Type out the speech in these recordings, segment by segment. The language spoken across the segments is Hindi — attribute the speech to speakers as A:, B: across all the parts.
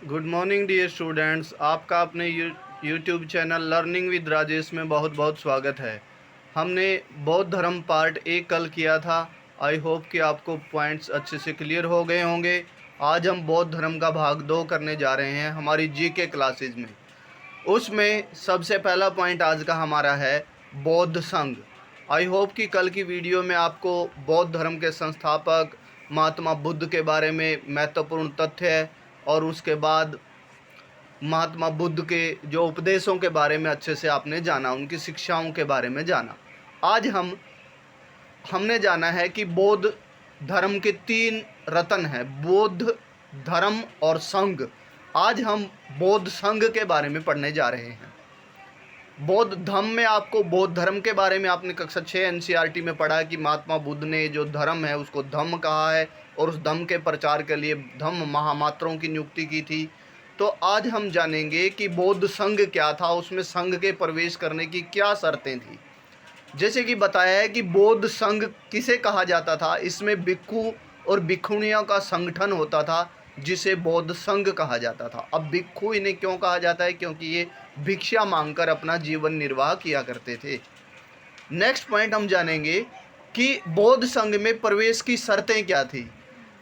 A: Good morning dear students. आपका अपने YouTube channel learning with Rajesh में बहुत बहुत स्वागत है। हमने बौद्ध धर्म पार्ट 1 कल किया था। आई होप कि आपको पॉइंट्स अच्छे से क्लियर हो गए होंगे। आज हम बौद्ध धर्म का भाग 2 करने जा रहे हैं हमारी जीके क्लासेज में। उसमें सबसे पहला पॉइंट आज का हमारा है बौद्ध संघ। आई होप कि कल की वीडियो में आपको बौद्ध धर्म के संस्थापक महात्मा बुद्ध के बारे में महत्वपूर्ण तथ्य और उसके बाद महात्मा बुद्ध के जो उपदेशों के बारे में अच्छे से आपने जाना, उनकी शिक्षाओं के बारे में जाना। आज हमने जाना है कि बौद्ध धर्म के 3 रत्न हैं, बौद्ध धर्म और संघ। आज हम बौद्ध संघ के बारे में पढ़ने जा रहे हैं। बौद्ध धर्म में आपको बौद्ध धर्म के बारे में आपने कक्षा 6 एनसीईआरटी में पढ़ा कि महात्मा बुद्ध ने जो धर्म है उसको धम्म कहा है और उस धम्म के प्रचार के लिए धम्म महामात्रों की नियुक्ति की थी। तो आज हम जानेंगे कि बौद्ध संघ क्या था, उसमें संघ के प्रवेश करने की क्या शर्तें थी। जैसे कि बताया है कि बौद्ध संघ किसे कहा जाता था, इसमें भिक्षु और भिक्षुणियों का संगठन होता था जिसे बौद्ध संघ कहा जाता था। अब भिक्षु इन्हें क्यों कहा जाता है? क्योंकि ये भिक्षा मांगकर अपना जीवन निर्वाह किया करते थे। नेक्स्ट पॉइंट हम जानेंगे कि बौद्ध संघ में प्रवेश की शर्तें क्या थी।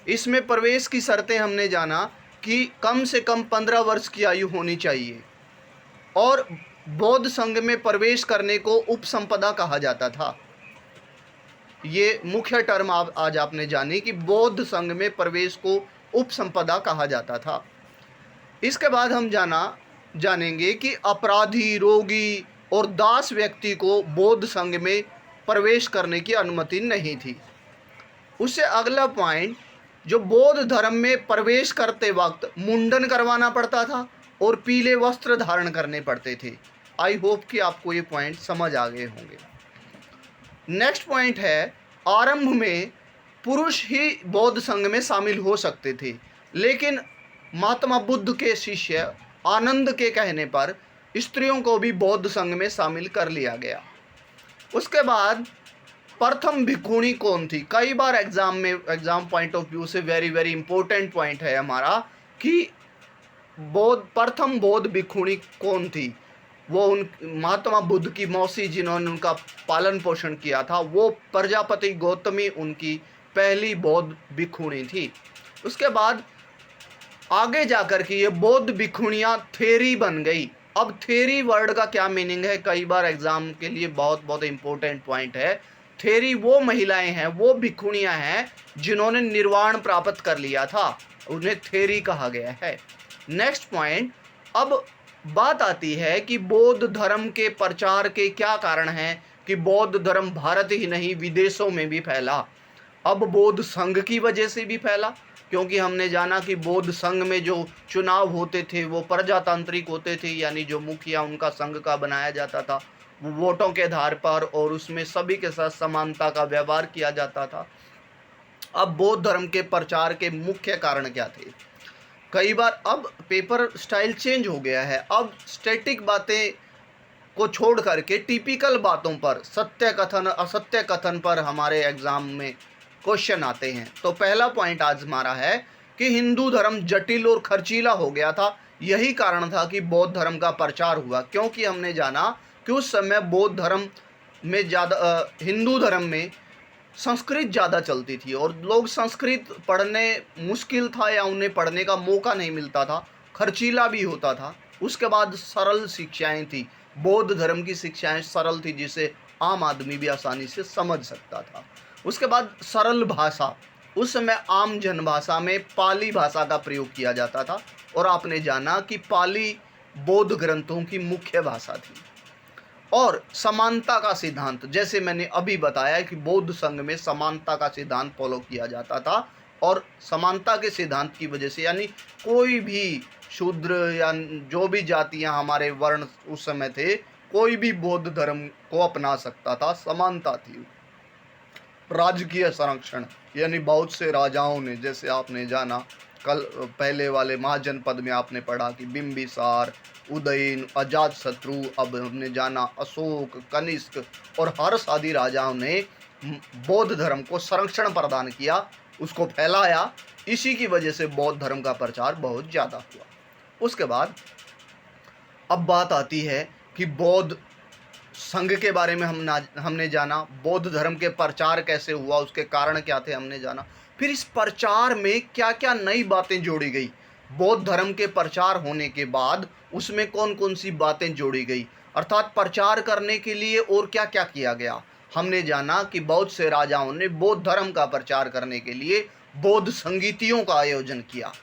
A: इसमें प्रवेश की शर्तें हमने जाना कि कम से कम 15 वर्ष की आयु होनी चाहिए और बौद्ध संघ में प्रवेश करने को उपसंपदा कहा जाता था। ये मुख्य टर्म आज आपने जानी कि बौद्ध संघ में प्रवेश को उपसंपदा कहा जाता था। इसके बाद हम जानेंगे कि अपराधी, रोगी और दास व्यक्ति को बौद्ध संघ में प्रवेश करने की अनुमति नहीं थी। उससे अगला पॉइंट, जो बौद्ध धर्म में प्रवेश करते वक्त मुंडन करवाना पड़ता था और पीले वस्त्र धारण करने पड़ते थे। आई होप कि आपको ये पॉइंट समझ आ गए होंगे। नेक्स्ट पॉइंट है, आरंभ में पुरुष ही बौद्ध संघ में शामिल हो सकते थे, लेकिन महात्मा बुद्ध के शिष्य आनंद के कहने पर स्त्रियों को भी बौद्ध संघ में शामिल कर लिया गया। उसके बाद प्रथम भिक्षुणी कौन थी? कई बार एग्जाम पॉइंट ऑफ व्यू से वेरी वेरी इंपॉर्टेंट पॉइंट है हमारा कि प्रथम बौद्ध भिक्षुणी कौन थी। वो उन महात्मा बुद्ध की मौसी जिन्होंने उनका पालन पोषण किया था, वो प्रजापति गौतमी उनकी पहली बौद्ध भिक्षुणी थी। उसके बाद आगे जाकर के ये बौद्ध भिक्षुणियाँ थेरी बन गई। अब थेरी वर्ड का क्या मीनिंग है? कई बार एग्जाम के लिए बहुत बहुत इंपॉर्टेंट पॉइंट है। थेरी वो महिलाएं हैं, वो भिक्षुणियाँ हैं जिन्होंने निर्वाण प्राप्त कर लिया था, उन्हें थेरी कहा गया है। नेक्स्ट पॉइंट, अब बात आती है कि बौद्ध धर्म के प्रचार के क्या कारण हैं कि बौद्ध धर्म भारत ही नहीं विदेशों में भी फैला। अब बौद्ध संघ की वजह से भी फैला, क्योंकि हमने जाना कि बौद्ध संघ में जो चुनाव होते थे वो प्रजातांत्रिक होते थे, यानी जो मुखिया उनका संघ का बनाया जाता था वो वोटों के आधार पर, और उसमें सभी के साथ समानता का व्यवहार किया जाता था। अब बौद्ध धर्म के प्रचार के मुख्य कारण क्या थे? कई बार अब पेपर स्टाइल चेंज हो गया है, अब स्टैटिक बातें को छोड़ करके टिपिकल बातों पर, सत्य कथन असत्य कथन पर हमारे एग्जाम में क्वेश्चन आते हैं। तो पहला पॉइंट आज हमारा है कि हिंदू धर्म जटिल और खर्चीला हो गया था। यही कारण था कि बौद्ध धर्म का प्रचार हुआ, क्योंकि हमने जाना कि उस समय बौद्ध धर्म में ज़्यादा, हिंदू धर्म में संस्कृत ज़्यादा चलती थी और लोग संस्कृत पढ़ने मुश्किल था या उन्हें पढ़ने का मौका नहीं मिलता था, खर्चीला भी होता था। उसके बाद सरल शिक्षाएं थी, बौद्ध धर्म की शिक्षाएं सरल थी जिसे आम आदमी भी आसानी से समझ सकता था। उसके बाद सरल भाषा, उस समय आम जनभाषा में पाली भाषा का प्रयोग किया जाता था और आपने जाना कि पाली बौद्ध ग्रंथों की मुख्य भाषा थी। और समानता का सिद्धांत, जैसे मैंने अभी बताया कि बौद्ध संघ में समानता का सिद्धांत फॉलो किया जाता था और समानता के सिद्धांत की वजह से, यानी कोई भी शूद्र या जो भी जातियां हमारे वर्ण उस समय थे, कोई भी बौद्ध धर्म को अपना सकता था, समानता थी। राजकीय संरक्षण, यानी बहुत से राजाओं ने, जैसे आपने जाना कल पहले वाले महाजनपद में आपने पढ़ा कि बिंबिसार, उदयन, अजातशत्रु, अब हमने जाना अशोक, कनिष्क और हर्ष आदि राजाओं ने बौद्ध धर्म को संरक्षण प्रदान किया, उसको फैलाया। इसी की वजह से बौद्ध धर्म का प्रचार बहुत ज़्यादा हुआ। उसके बाद अब बात आती है कि बौद्ध संघ के बारे में हमने जाना, बौद्ध धर्म के प्रचार कैसे हुआ, उसके कारण क्या थे हमने जाना। फिर इस प्रचार में क्या क्या नई बातें जोड़ी गई, बौद्ध धर्म के प्रचार होने के बाद उसमें कौन कौन सी बातें जोड़ी गई, अर्थात प्रचार करने के लिए और क्या क्या किया गया। हमने जाना कि बहुत से राजाओं ने बौद्ध धर्म का प्रचार करने के लिए बौद्ध संगीतियों का आयोजन किया।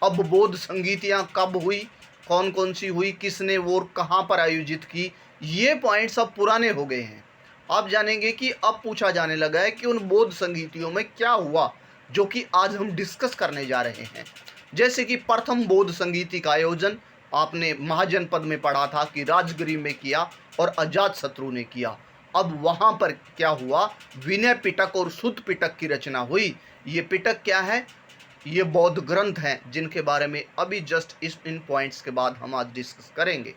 A: अब बौद्ध संगीतियाँ कब हुई, कौन कौन सी हुई, किसने वो कहाँ पर आयोजित की, ये पॉइंट्स अब पुराने हो गए हैं। आप जानेंगे कि अब पूछा जाने लगा है कि उन बौद्ध संगीतियों में क्या हुआ, जो कि आज हम डिस्कस करने जा रहे हैं। जैसे कि प्रथम बौद्ध संगीति का आयोजन आपने महाजनपद में पढ़ा था कि राजगिरी में किया और अजातशत्रु ने किया। अब वहाँ पर क्या हुआ, विनय पिटक और सुत्त पिटक की रचना हुई। ये पिटक क्या है, ये बौद्ध ग्रंथ हैं जिनके बारे में अभी जस्ट इन पॉइंट्स के बाद हम आज डिस्कस करेंगे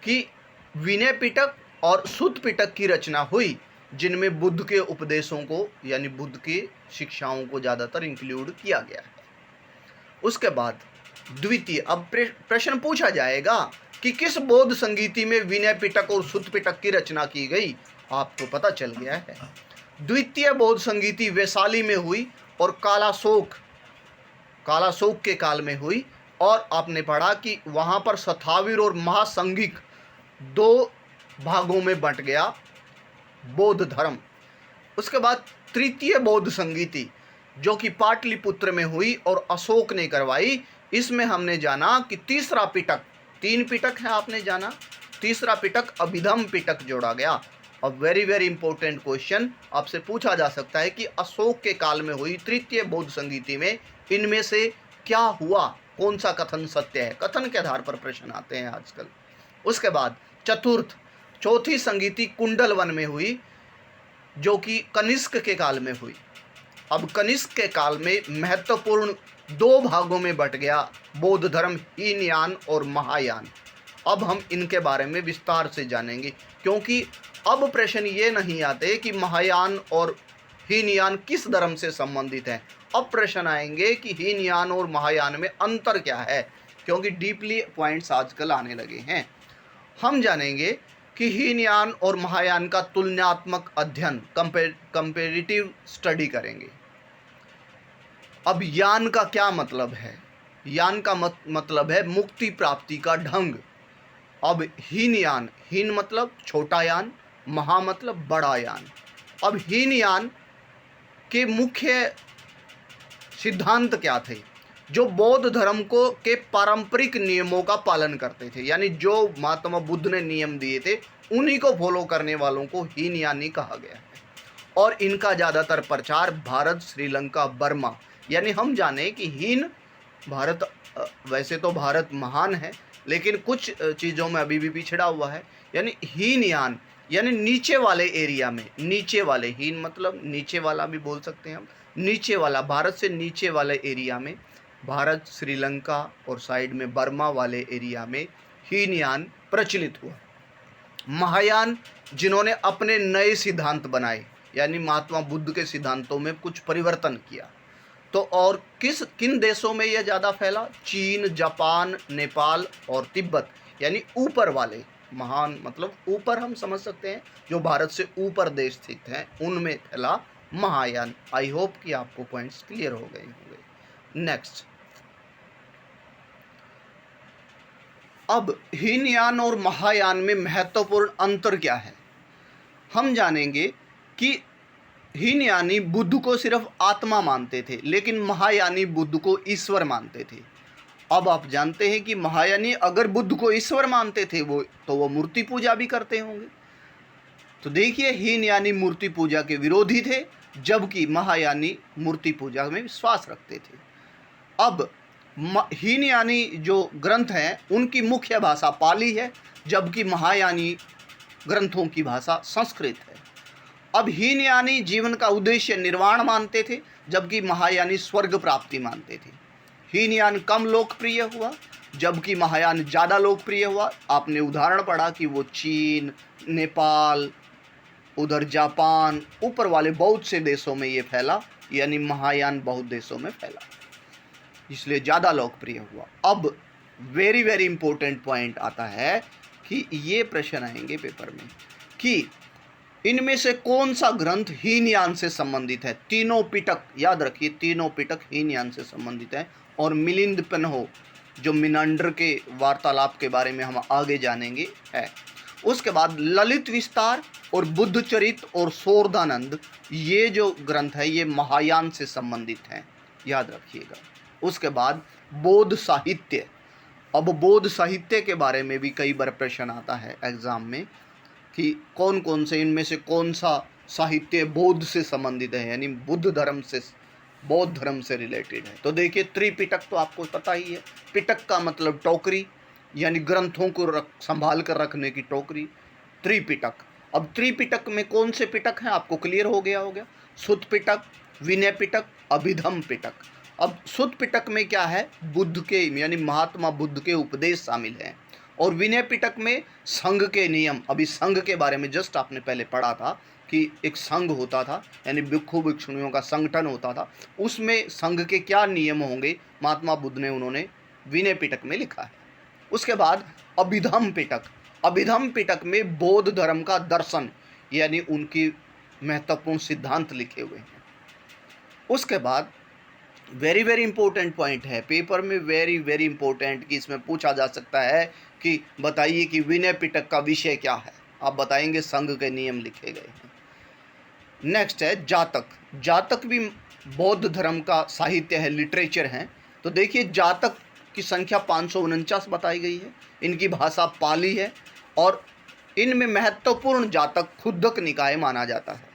A: कि विनय पिटक और सुत्त पिटक की रचना हुई, जिनमें बुद्ध के उपदेशों को यानी बुद्ध की शिक्षाओं को ज़्यादातर इंक्लूड किया गया है। उसके बाद द्वितीय, अब प्रश्न पूछा जाएगा कि किस बौद्ध संगीति में विनय पिटक और सुत्त पिटक की रचना की गई, आपको पता चल गया है। द्वितीय बौद्ध संगीति वैशाली में हुई और कालाशोक के काल में हुई, और आपने पढ़ा कि वहाँ पर सथाविर और महासंघिक दो भागों में बंट गया बौद्ध धर्म। उसके बाद तृतीय बौद्ध संगीति जो कि पाटलिपुत्र में हुई और अशोक ने करवाई, इसमें हमने जाना कि तीसरा पिटक, 3 पिटक है आपने जाना, तीसरा पिटक अभिधम पिटक जोड़ा गया। अब वेरी वेरी इंपॉर्टेंट क्वेश्चन आपसे पूछा जा सकता है कि अशोक के काल में हुई तृतीय बौद्ध संगीति में इनमें से क्या हुआ, कौन सा कथन सत्य है। कथन के आधार पर प्रश्न आते हैं आजकल। उसके बाद चौथी संगीति कुंडलवन में हुई, जो कि कनिष्क के काल में हुई। अब कनिष्क के काल में महत्वपूर्ण 2 भागों में बंट गया बौद्ध धर्म, हीनयान और महायान। अब हम इनके बारे में विस्तार से जानेंगे, क्योंकि अब प्रश्न ये नहीं आते कि महायान और हीनयान किस धर्म से संबंधित हैं। अब प्रश्न आएंगे कि हीनयान और महायान में अंतर क्या है, क्योंकि डीपली पॉइंट्स आजकल आने लगे हैं। हम जानेंगे कि हीनयान और महायान का तुलनात्मक अध्ययन, कंपेरेटिव स्टडी करेंगे। अब यान का क्या मतलब है, यान का मतलब है मुक्ति प्राप्ति का ढंग। अब हीनयान, हीन मतलब छोटा यान, महा मतलब बड़ा यान। अब हीनयान के मुख्य सिद्धांत क्या थे, जो बौद्ध धर्म को के पारंपरिक नियमों का पालन करते थे, यानी जो महात्मा बुद्ध ने नियम दिए थे उन्हीं को फॉलो करने वालों को हीनयानी कहा गया है। और इनका ज़्यादातर प्रचार भारत, श्रीलंका, बर्मा, यानी हम जाने कि हीन भारत, वैसे तो भारत महान है लेकिन कुछ चीज़ों में अभी भी पिछड़ा हुआ है, यानी हीनयान यानी नीचे वाले एरिया में, नीचे वाले, हीन मतलब नीचे वाला भी बोल सकते हैं हम, नीचे वाला, भारत से नीचे वाले एरिया में, भारत, श्रीलंका और साइड में बर्मा वाले एरिया में हीनयान प्रचलित हुआ। महायान जिन्होंने अपने नए सिद्धांत बनाए, यानी महात्मा बुद्ध के सिद्धांतों में कुछ परिवर्तन किया। तो और किन देशों में यह ज़्यादा फैला, चीन, जापान, नेपाल और तिब्बत, यानी ऊपर वाले, महान मतलब ऊपर हम समझ सकते हैं, जो भारत से ऊपर देश स्थित हैं उनमें फैला महायान। आई होप कि आपको पॉइंट्स क्लियर हो गए होंगे। नेक्स्ट, अब हीनयान और महायान में महत्वपूर्ण अंतर क्या है। हम जानेंगे कि हीनयानी बुद्ध को सिर्फ आत्मा मानते थे, लेकिन महायानी बुद्ध को ईश्वर मानते थे। अब आप जानते हैं कि महायानी अगर बुद्ध को ईश्वर मानते थे वो मूर्ति पूजा भी करते होंगे। तो देखिए, हीनयानी मूर्ति पूजा के विरोधी थे, जबकि महायानी मूर्ति पूजा में विश्वास रखते थे। अब हीनयानी जो ग्रंथ हैं उनकी मुख्य भाषा पाली है, जबकि महायानी ग्रंथों की भाषा संस्कृत है। अब हीनयानी जीवन का उद्देश्य निर्वाण मानते थे, जबकि महायानी स्वर्ग प्राप्ति मानते थे। हीनयान कम लोकप्रिय हुआ, जबकि महायान ज़्यादा लोकप्रिय हुआ। आपने उदाहरण पढ़ा कि वो चीन, नेपाल, उधर जापान, ऊपर वाले बहुत से देशों में ये फैला, यानी महायान बहुत देशों में फैला, इसलिए ज़्यादा लोकप्रिय हुआ। अब वेरी वेरी इंपॉर्टेंट पॉइंट आता है कि ये प्रश्न आएंगे पेपर में कि इनमें से कौन सा ग्रंथ हीनयान से संबंधित है। तीनों पिटक याद रखिए, तीनों पिटक हीनयान से संबंधित है। और मिलिंद पेन्हो जो मिनांडर के वार्तालाप के बारे में हम आगे जानेंगे है। उसके बाद ललित विस्तार और बुद्धचरित और शोधानंद, ये जो ग्रंथ है ये महायान से संबंधित हैं, याद रखिएगा। उसके बाद बौद्ध साहित्य, अब बौद्ध साहित्य के बारे में भी कई बार प्रश्न आता है एग्जाम में कि कौन कौन से इनमें से कौन सा साहित्य बौद्ध से संबंधित है, यानी बुद्ध धर्म से, बौद्ध धर्म से रिलेटेड है। तो देखिए त्रिपिटक तो आपको पता ही है, पिटक का मतलब टोकरी, यानी ग्रंथों को संभाल कर रखने की टोकरी, त्रिपिटक। अब त्रिपिटक में कौन से पिटक हैं आपको क्लियर हो गया। सुत्त पिटक, विनय पिटक, अभिधम पिटक। अब सुत्त पिटक में क्या है, बुद्ध के यानी महात्मा बुद्ध के उपदेश शामिल हैं। और विनय पिटक में संघ के नियम, अभी संघ के बारे में जस्ट आपने पहले पढ़ा था कि एक संघ होता था, यानी भिक्षु भिक्षुणियों का संगठन होता था, उसमें संघ के क्या नियम होंगे महात्मा बुद्ध ने उन्होंने विनय पिटक में लिखा है। उसके बाद अभिधम पिटक, अभिधम पिटक में बौद्ध धर्म का दर्शन यानी उनकी महत्वपूर्ण सिद्धांत लिखे हुए हैं। उसके बाद वेरी वेरी इंपॉर्टेंट पॉइंट है पेपर में, वेरी वेरी इंपॉर्टेंट, कि इसमें पूछा जा सकता है कि बताइए कि विनय पिटक का विषय क्या है, आप बताएंगे संघ के नियम लिखे गए हैं। नेक्स्ट है जातक, जातक भी बौद्ध धर्म का साहित्य है, लिटरेचर है। तो देखिए जातक की संख्या 549 बताई गई है, इनकी भाषा पाली है और इनमें महत्वपूर्ण जातक खुद्दक निकाय माना जाता है।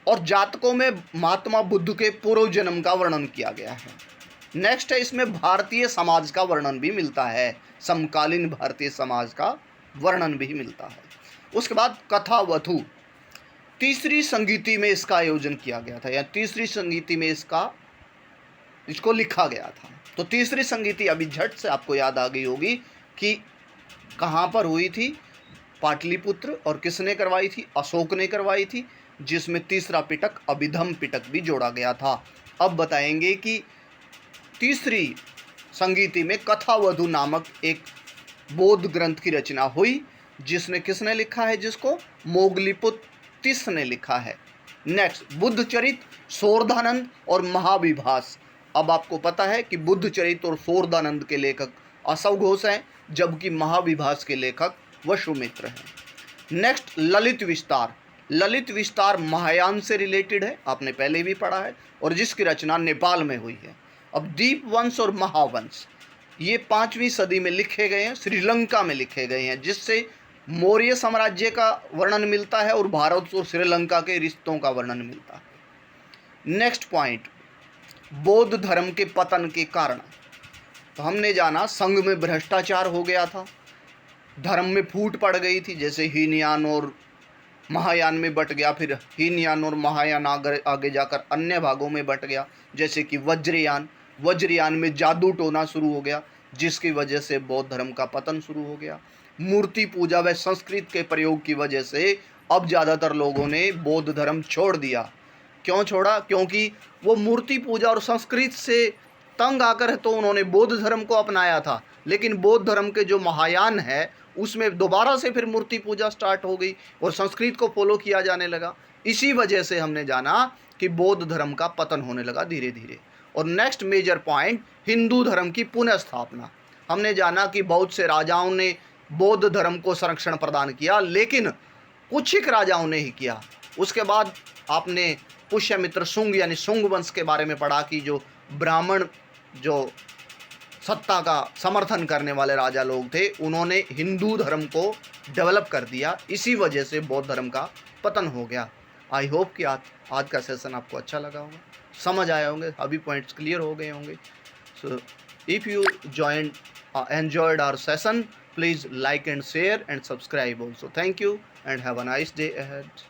A: और जातकों में महात्मा बुद्ध के पूर्व जन्म का वर्णन किया गया है। नेक्स्ट है इसमें भारतीय समाज का वर्णन भी मिलता है, समकालीन भारतीय समाज का वर्णन भी मिलता है। उसके बाद कथावधु, तीसरी संगीति में इसका आयोजन किया गया था, या तीसरी संगीति में इसको लिखा गया था। तो तीसरी संगीति अभी झट से आपको याद आ गई होगी कि कहाँ पर हुई थी, पाटलिपुत्र, और किसने करवाई थी, अशोक ने करवाई थी, जिसमें तीसरा पिटक अभिधम पिटक भी जोड़ा गया था। अब बताएंगे कि तीसरी संगीति में कथावधु नामक एक बौद्ध ग्रंथ की रचना हुई, जिसने किसने लिखा है, जिसको मोगलीपुत्र तिस ने लिखा है। नेक्स्ट बुद्धचरित, शोधानंद और महाविभास। अब आपको पता है कि बुद्धचरित और शोधानंद के लेखक असव घोष हैं, जबकि महाविभास के लेखक वसुमित्र हैं। नेक्स्ट ललित विस्तार, ललित विस्तार महायान से रिलेटेड है, आपने पहले भी पढ़ा है, और जिसकी रचना नेपाल में हुई है। अब दीपवंश और महावंश ये 5वीं सदी में लिखे गए हैं, श्रीलंका में लिखे गए हैं, जिससे मौर्य साम्राज्य का वर्णन मिलता है और भारत और श्रीलंका के रिश्तों का वर्णन मिलता है। नेक्स्ट पॉइंट, बौद्ध धर्म के पतन के कारण। तो हमने जाना संघ में भ्रष्टाचार हो गया था, धर्म में फूट पड़ गई थी, जैसे हीनयान और महायान में बट गया, फिर हीनयान और महायान आगे जाकर अन्य भागों में बट गया, जैसे कि वज्रयान, वज्रयान में जादू टोना शुरू हो गया, जिसकी वजह से बौद्ध धर्म का पतन शुरू हो गया। मूर्ति पूजा व संस्कृत के प्रयोग की वजह से अब ज़्यादातर लोगों ने बौद्ध धर्म छोड़ दिया। क्यों छोड़ा? क्योंकि वो मूर्ति पूजा और संस्कृत से तंग आकर तो उन्होंने बौद्ध धर्म को अपनाया था, लेकिन बौद्ध धर्म के जो महायान है उसमें दोबारा से फिर मूर्ति पूजा स्टार्ट हो गई और संस्कृत को फॉलो किया जाने लगा। इसी वजह से हमने जाना कि बौद्ध धर्म का पतन होने लगा धीरे धीरे। और नेक्स्ट मेजर पॉइंट, हिंदू धर्म की पुनः स्थापना। हमने जाना कि बहुत से राजाओं ने बौद्ध धर्म को संरक्षण प्रदान किया, लेकिन कुछ ही राजाओं ने ही किया। उसके बाद आपने पुष्यमित्र शुंग यानी शुंग वंश के बारे में पढ़ा कि जो ब्राह्मण जो सत्ता का समर्थन करने वाले राजा लोग थे, उन्होंने हिंदू धर्म को डेवलप कर दिया, इसी वजह से बौद्ध धर्म का पतन हो गया। आई होप कि आज का सेशन आपको अच्छा लगा होगा, समझ आए होंगे, अभी पॉइंट्स क्लियर हो गए होंगे। So if you enjoyed our session, please like and share and subscribe also. Thank you and have a nice day ahead.